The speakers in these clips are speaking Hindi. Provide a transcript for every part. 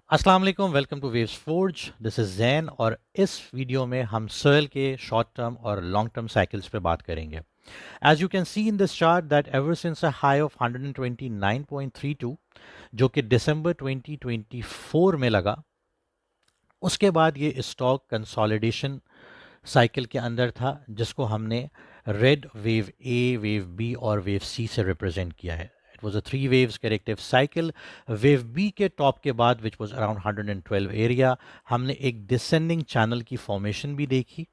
अस्सलाम वालेकुम, welcome to waves forge. This is Jain और इस वीडियो में हम सेल के शॉर्ट टर्म और लॉन्ग टर्म साइकिल्स पे बात करेंगे। As you can see in this chart that ever since a high of 129.32 जो कि दिसंबर 2024 में लगा, उसके बाद ये स्टॉक कंसोलिडेशन साइकिल के अंदर था, जिसको हमने red wave A, wave B और वेव सी से रिप्रेजेंट किया है। It was a three waves corrective cycle. Wave B के टॉप के बाद, विच वाज अराउंड 112 एरिया, हमने एक डिसेंडिंग चैनल की फॉर्मेशन भी देखी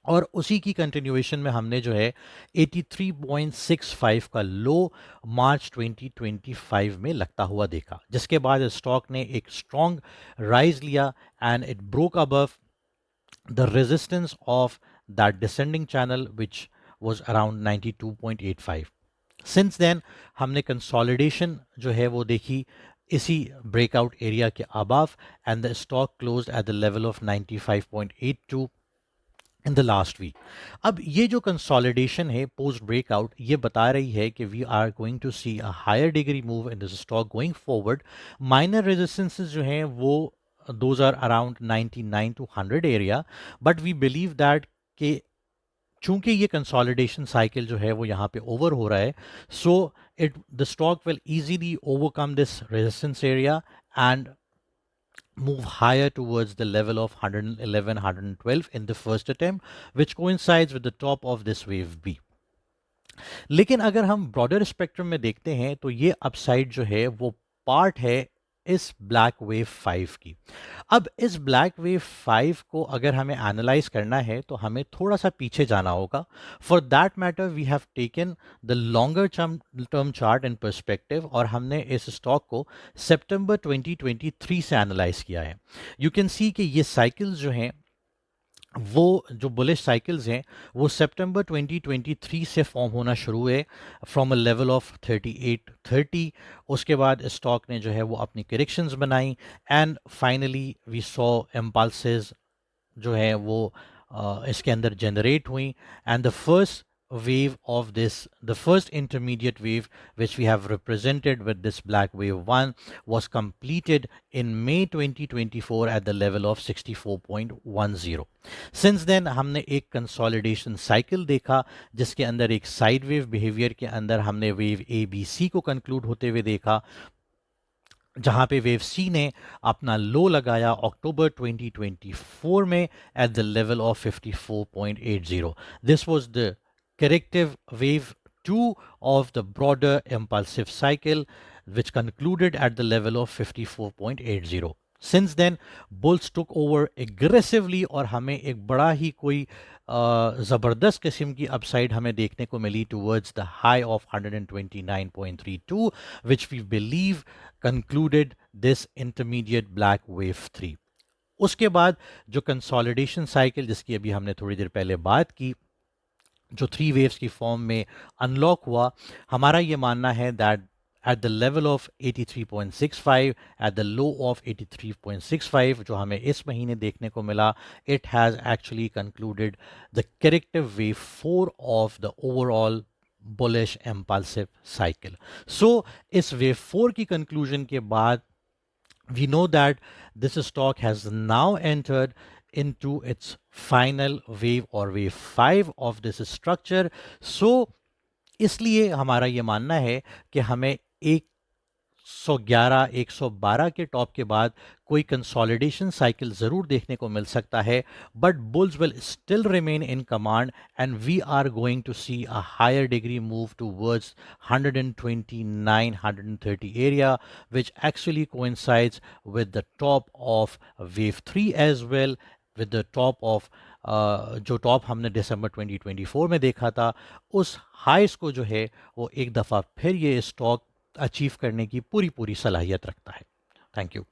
और उसी की कंटिन्यूएशन में हमने जो है 83.65 का लो मार्च 2025 में लगता हुआ देखा, जिसके बाद स्टॉक ने एक स्ट्रॉन्ग राइज लिया and it broke above the resistance of that descending channel, which was around 92.85. Since then हमने consolidation जो है वो देखी इसी breakout area के above, and the stock closed at the level of 95.82 in the last week. अब ये जो कंसोलिडेशन है पोस्ट ब्रेकआउट, ये बता रही है कि we are going to see a higher degree move in this stock going forward. Minor resistances जो हैं वो those are around 99 to 100 area, but we believe that कि चूंकि ये कंसोलिडेशन साइकिल जो है वो यहाँ पे ओवर हो रहा है, so it the stock will easily overcome this resistance area and move higher towards the level of 111, 112 in the first attempt, which coincides with the top of this wave B. लेकिन अगर हम ब्रॉडर स्पेक्ट्रम में देखते हैं तो ये अपसाइड जो है वो पार्ट है इस ब्लैक वेव 5 की। अब इस ब्लैक वेव 5 को अगर हमें एनालाइज करना है तो हमें थोड़ा सा पीछे जाना होगा। For that matter we have taken the longer term chart in perspective और हमने इस स्टॉक को सितंबर 2023 से एनालाइज किया है। यू कैन सी कि ये साइकिल्स जो हैं वो जो बुलिश साइकिल्स हैं वो सितंबर 2023 से फॉर्म होना शुरू हुए फ्रॉम अ लेवल ऑफ 3830। उसके बाद स्टॉक ने जो है वो अपनी करेक्शंस बनाई and finally we saw impulses जो है वो इसके अंदर जनरेट हुई and the first wave of this, the first intermediate wave which we have represented with this black wave 1 was completed in May 2024 at the level of 64.10. Since then हमने एक कंसोलिडेशन साइकिल देखा जिसके अंदर एक साइड वेव बिहेवियर के अंदर हमने वेव ए बी सी को कंक्लूड होते हुए देखा, जहां पे वेव सी ने अपना लो लगाया अक्टूबर 2024 में at the level of 54.80. This was the corrective wave 2 of the broader impulsive cycle, which concluded at the level of 54.80. Since then, bulls took over aggressively और हमें एक बड़ा ही कोई ज़बरदस्त किस्म की अपसाइड हमें देखने को मिली towards the high of 129.32, which we believe concluded this intermediate black wave 3. उसके बाद जो कंसोलिडेशन साइकिल जिसकी अभी हमने थोड़ी देर पहले बात की, जो थ्री वेव्स की फॉर्म में अनलॉक हुआ, हमारा ये मानना है that at the level of 83.65, at the low of 83.65 जो हमें इस महीने देखने को मिला, it has actually concluded the corrective wave 4 of the overall bullish impulsive cycle. So इस wave 4 की conclusion के बाद we know that this stock has now entered into its final wave or wave 5 of this structure. So इसलिए हमारा ये मानना है कि हमें 111 112 के टॉप के बाद कोई कंसोलिडेशन साइकिल ज़रूर देखने को मिल सकता है, but bulls will still remain in command and we are going to see a higher degree move towards 129 130 area, which actually coincides with the top of wave 3 as well, with the top of जो टॉप हमने दिसंबर 2024 में देखा था, उस हाइस को जो है वो एक दफ़ा फिर ये स्टॉक अचीव करने की पूरी पूरी सलाहियत रखता है। Thank you.